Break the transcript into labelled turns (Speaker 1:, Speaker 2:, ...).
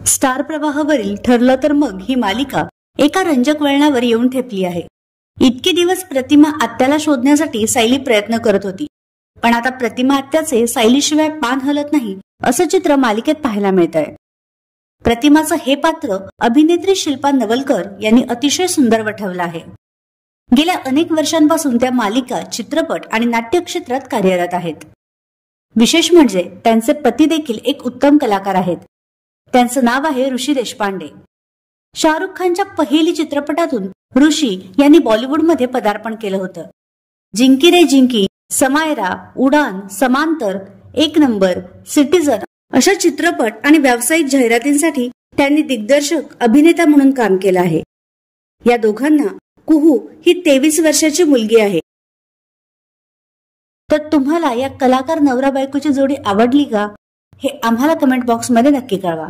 Speaker 1: Star प्रवाहावरील ठरलं तर मग ही मालिका एका रंजक वळणावर येऊन ठेपली आहे. इतके दिवस प्रतिमा आत्याला शोधण्यासाठी सायली प्रयत्न करत होती, पण आता प्रतिमा आत्याचे सायलीशिवाय पान हलत नाही असं चित्र मालिकेत पाहायला मिळत आहे. प्रतिमाचं हे पात्र अभिनेत्री शिल्पा नवलकर यांनी अतिशय सुंदर वठवलं आहे. गेल्या अनेक वर्षांपासून त्या मालिका, चित्रपट आणि नाट्य क्षेत्रात कार्यरत आहेत. विशेष म्हणजे त्यांचे पती देखील एक उत्तम कलाकार आहेत. त्यांचं नाव आहे ऋषी देशपांडे. शाहरुख खानच्या पहिली चित्रपटातून ऋषी यांनी बॉलिवूडमध्ये पदार्पण केलं होतं. जिंकी रे जिंकी, समायरा, उडान, समांतर, एक नंबर, सिटीजन अशा चित्रपट आणि व्यावसायिक जाहिरातींसाठी त्यांनी दिग्दर्शक, अभिनेता म्हणून काम केलं आहे. या दोघांना कुहू ही 23 वर्षाची मुलगी आहे. तर तुम्हाला या कलाकार नवरा बायकोची जोडी आवडली का? हे आम्हाला कमेंट बॉक्समध्ये नक्की कळवा.